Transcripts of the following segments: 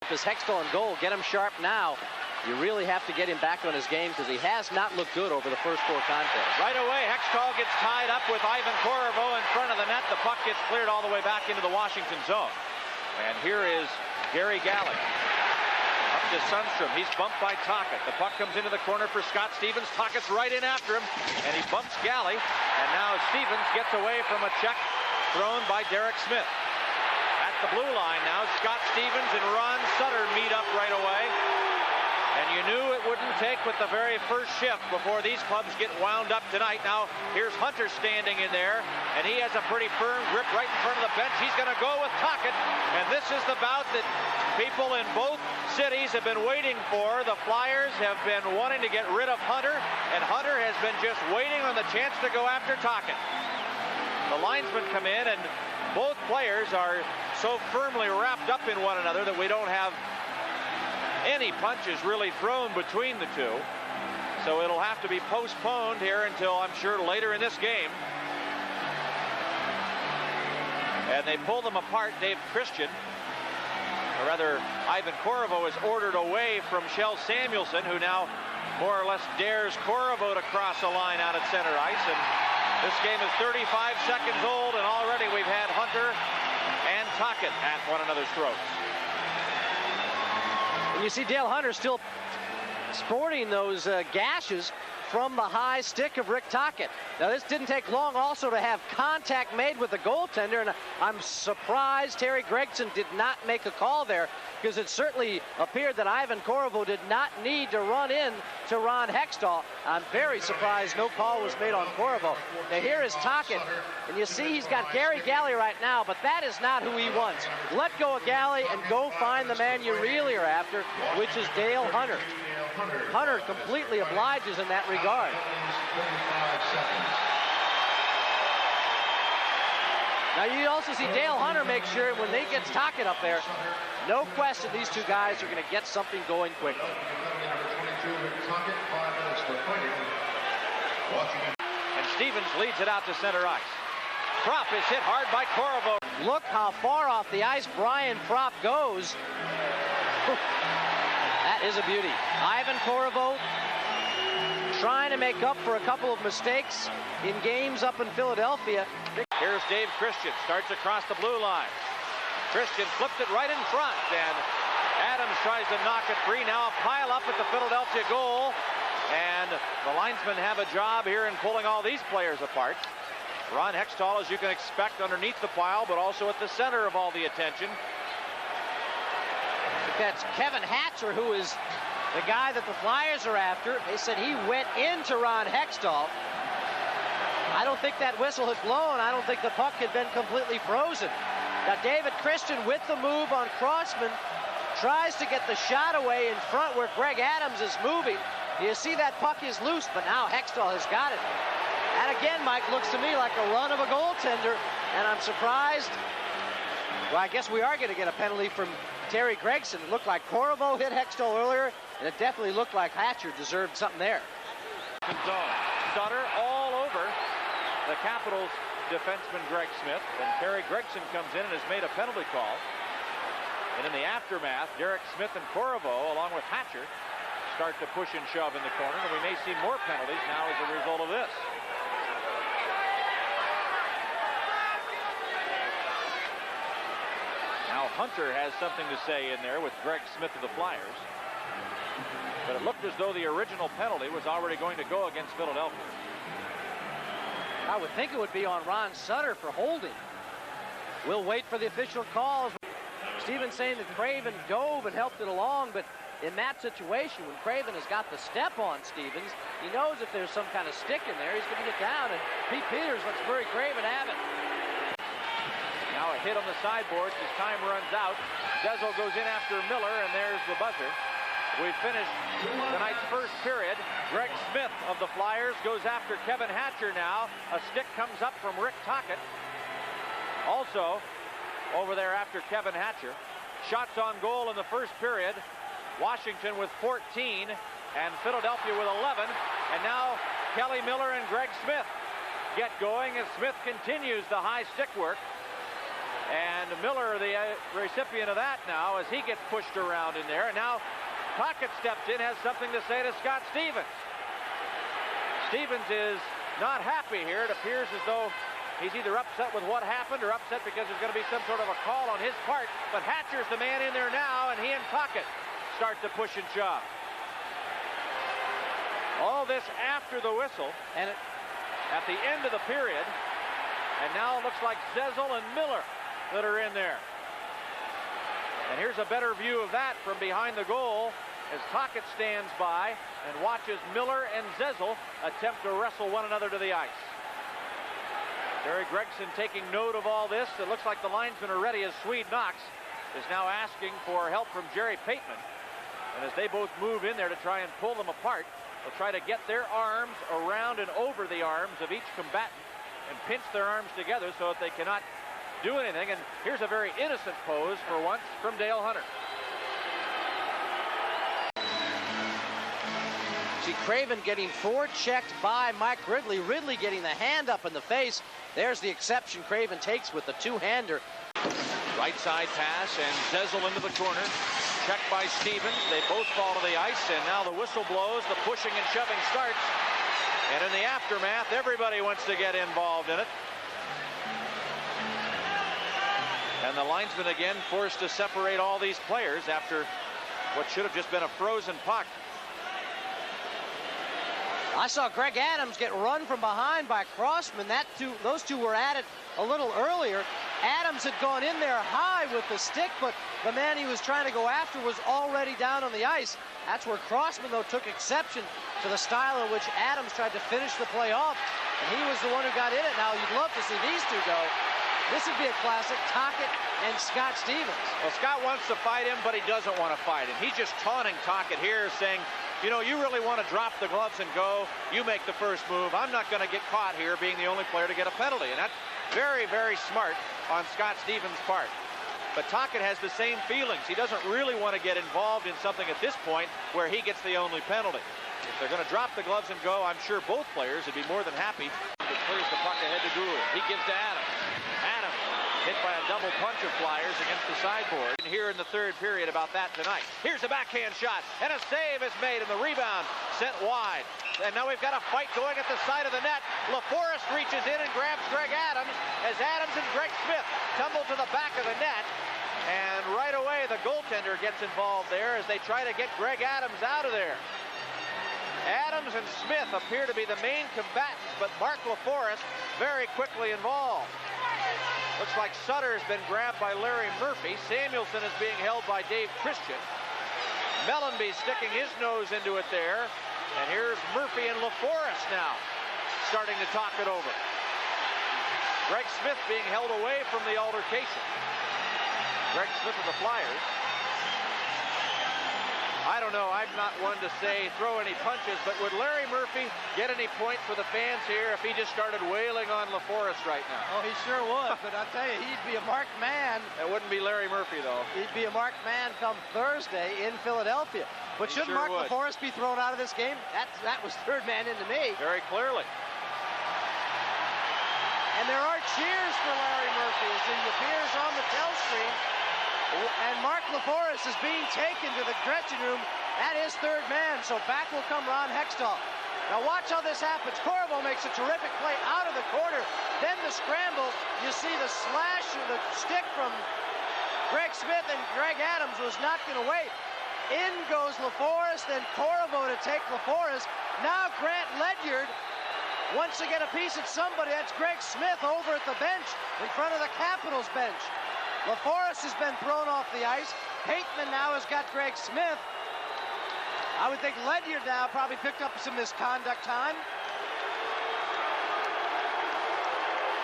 sharp as Hexdall in goal. Get him sharp now. You really have to get him back on his game because he has not looked good over the first 4 contests. Right away, Hexdall gets tied up with Ivan Korovo in front of the net. The puck gets cleared all the way back into the Washington zone. And here is Gary Galley. Up to Sundstrom. He's bumped by Tocchet. The puck comes into the corner for Scott Stevens. Tocchet's right in after him, and he bumps Galley. And now Stevens gets away from a check thrown by Derek Smith. At the blue line now, Scott Stevens and Ron Sutter meet up right away. And you knew it wouldn't take with the very first shift before these clubs get wound up tonight. Now, here's Hunter standing in there, and he has a pretty firm grip right in front of the bench. He's going to go with Tocchet, and this is the bout that people in both cities have been waiting for. The Flyers have been wanting to get rid of Hunter, and Hunter has been just waiting on the chance to go after Tocchet. The linesmen come in, and both players are so firmly wrapped up in one another that we don't have any punches really thrown between the two. So it'll have to be postponed here until, I'm sure, later in this game. And they pull them apart. Dave Christian, or rather Ivan Korovo, is ordered away from Shell Samuelson, who now more or less dares Korovo to cross a line out at center ice. And this game is 35 seconds old, and already we've had Hunter and Tocchet at one another's throats. And you see Dale Hunter still sporting those gashes from the high stick of Rick Tocchet. Now, this didn't take long also to have contact made with the goaltender, and I'm surprised Terry Gregson did not make a call there, because it certainly appeared that Ivan Korovo did not need to run in to Ron Hexdall. I'm very surprised no call was made on Korovo. Now, here is Tocchet, and you see he's got Gary Galley right now, but that is not who he wants. Let go of Galley and go find the man you really are after, which is Dale Hunter. Hunter completely obliges in that regard. Now you also see Dale Hunter make sure when they get Tocchet up there, no question these two guys are going to get something going quickly. And Stevens leads it out to center ice. Propp is hit hard by Korovo. Look how far off the ice Brian Propp goes. That is a beauty. Ivan Korovo trying to make up for a couple of mistakes in games up in Philadelphia. Here's Dave Christian, starts across the blue line. Christian flips it right in front, and Adams tries to knock it free. Now a pile up at the Philadelphia goal, and the linesmen have a job here in pulling all these players apart. Ron Hextall, as you can expect, underneath the pile, but also at the center of all the attention. That's Kevin Hatcher, who is the guy that the Flyers are after. They said he went into Ron Hextall. I don't think that whistle had blown. I don't think the puck had been completely frozen. Now David Christian with the move on Crossman tries to get the shot away in front where Greg Adams is moving. You see that puck is loose, but now Hextall has got it. And again, Mike, looks to me like a run of a goaltender, and I'm surprised. Well, I guess we are going to get a penalty from Terry Gregson. It looked like Korovo hit Hextall earlier, and it definitely looked like Hatcher deserved something there. Sutter all over the Capitals defenseman Greg Smith, and Terry Gregson comes in and has made a penalty call. And in the aftermath, Derek Smith and Korovo, along with Hatcher, start to push and shove in the corner, and we may see more penalties now as a result of this. Now Hunter has something to say in there with Greg Smith of the Flyers. But it looked as though the original penalty was already going to go against Philadelphia. I would think it would be on Ron Sutter for holding. We'll wait for the official calls. Stevens saying that Craven dove and helped it along, but in that situation, when Craven has got the step on Stevens, he knows if there's some kind of stick in there, he's going to get down, and Pete Peters lets Murray Craven have it. Now a hit on the sideboards as time runs out. Dezel goes in after Miller, and there's the buzzer. We've finished tonight's first period. Greg Smith of the Flyers goes after Kevin Hatcher now. A stick comes up from Rick Tocchet. Also, over there after Kevin Hatcher. Shots on goal in the first period. Washington with 14 and Philadelphia with 11. And now Kelly Miller and Greg Smith get going as Smith continues the high stick work. And Miller, the recipient of that now, as he gets pushed around in there. And now Tocchet steps in, has something to say to Scott Stevens. Stevens is not happy here. It appears as though he's either upset with what happened or upset because there's going to be some sort of a call on his part. But Hatcher's the man in there now, and he and Tocchet start to push and shove. All this after the whistle, and at the end of the period. And now it looks like Zezel and Miller that are in there. And here's a better view of that from behind the goal as Tocchet stands by and watches Miller and Zezel attempt to wrestle one another to the ice. Jerry Gregson taking note of all this. It looks like the linesmen are ready as Swede Knox is now asking for help from Jerry Pateman. And as they both move in there to try and pull them apart, they'll try to get their arms around and over the arms of each combatant and pinch their arms together so that they cannot do anything. And here's a very innocent pose for once from Dale Hunter. See Craven getting forechecked by Mike Ridley. Ridley getting the hand up in the face. There's the exception Craven takes with the two-hander. Right side pass and Zezel into the corner. Checked by Stevens. They both fall to the ice, and now the whistle blows. The pushing and shoving starts. And in the aftermath, everybody wants to get involved in it. And the linesman again forced to separate all these players after what should have just been a frozen puck. I saw Greg Adams get run from behind by Crossman. Those two were at it a little earlier. Adams had gone in there high with the stick, but the man he was trying to go after was already down on the ice. That's where Crossman, though, took exception to the style in which Adams tried to finish the play off, and he was the one who got in it. Now, you'd love to see these two go. This would be a classic, Tocchet and Scott Stevens. Well, Scott wants to fight him, but he doesn't want to fight him. He's just taunting Tocchet here, saying, you know, you really want to drop the gloves and go. You make the first move. I'm not going to get caught here being the only player to get a penalty. And that's very, very smart on Scott Stevens' part. But Tocchet has the same feelings. He doesn't really want to get involved in something at this point where he gets the only penalty. If they're going to drop the gloves and go, I'm sure both players would be more than happy. It clears the puck ahead to Gould. He gives to Adams. Adams hit by a double punch of Flyers against the sideboard. And here in the third period about that tonight. Here's a backhand shot, and a save is made, and the rebound sent wide. And now we've got a fight going at the side of the net. LaForest reaches in and grabs Greg Adams as Adams and Greg Smith tumble to the back of the net. And right away, the goaltender gets involved there as they try to get Greg Adams out of there. Adams and Smith appear to be the main combatants, but Mark LaForest very quickly involved. Looks like Sutter's been grabbed by Larry Murphy. Samuelson is being held by Dave Christian. Mellenby sticking his nose into it there. And here's Murphy and LaForest now starting to talk it over. Greg Smith being held away from the altercation. Greg Smith of the Flyers. I don't know, I'm not one to say throw any punches, but would Larry Murphy get any points for the fans here if he just started wailing on LaForest right now? Oh, he sure would, but I'll tell you, he'd be a marked man. That wouldn't be Larry Murphy, though. He'd be a marked man come Thursday in Philadelphia. But shouldn't Mark LaForest be thrown out of this game? That was third man into me. Very clearly. And there are cheers for Larry Murphy as he appears on the tell screen. And Mark LaForest is being taken to the dressing room. That is third man, so back will come Ron Hexdall. Now watch how this happens. Corvo makes a terrific play out of the corner. Then the scramble. You see the slash of the stick from Greg Smith, and Greg Adams was not going to wait. In goes LaForest, then Corvo to take LaForest. Now Grant Ledyard wants to get a piece at somebody. That's Greg Smith over at the bench in front of the Capitals bench. LaForest has been thrown off the ice. Pateman now has got Greg Smith. I would think Ledyard now probably picked up some misconduct time.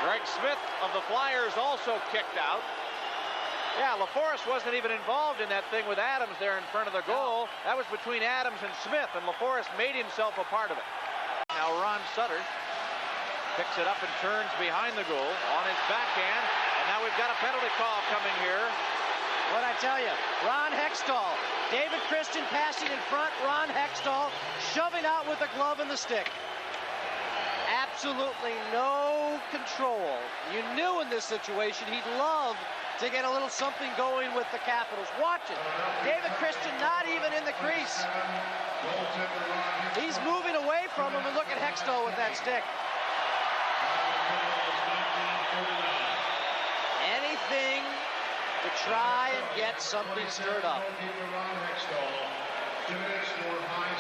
Greg Smith of the Flyers also kicked out. Yeah, LaForest wasn't even involved in that thing with Adams there in front of the goal. That was between Adams and Smith, and LaForest made himself a part of it. Now Ron Sutter picks it up and turns behind the goal on his backhand. Now we've got a penalty call coming here. What I tell you, Ron Hexdall, David Christian passing in front, Ron Hexdall shoving out with the glove and the stick. absolutely no control. You knew in this situation he'd love to get a little something going with the Capitals. Watch it. David Christian not even in the crease. He's moving away from him, and look at Hexdall with that stick. Anything to try and get something stirred up. 2 minutes more high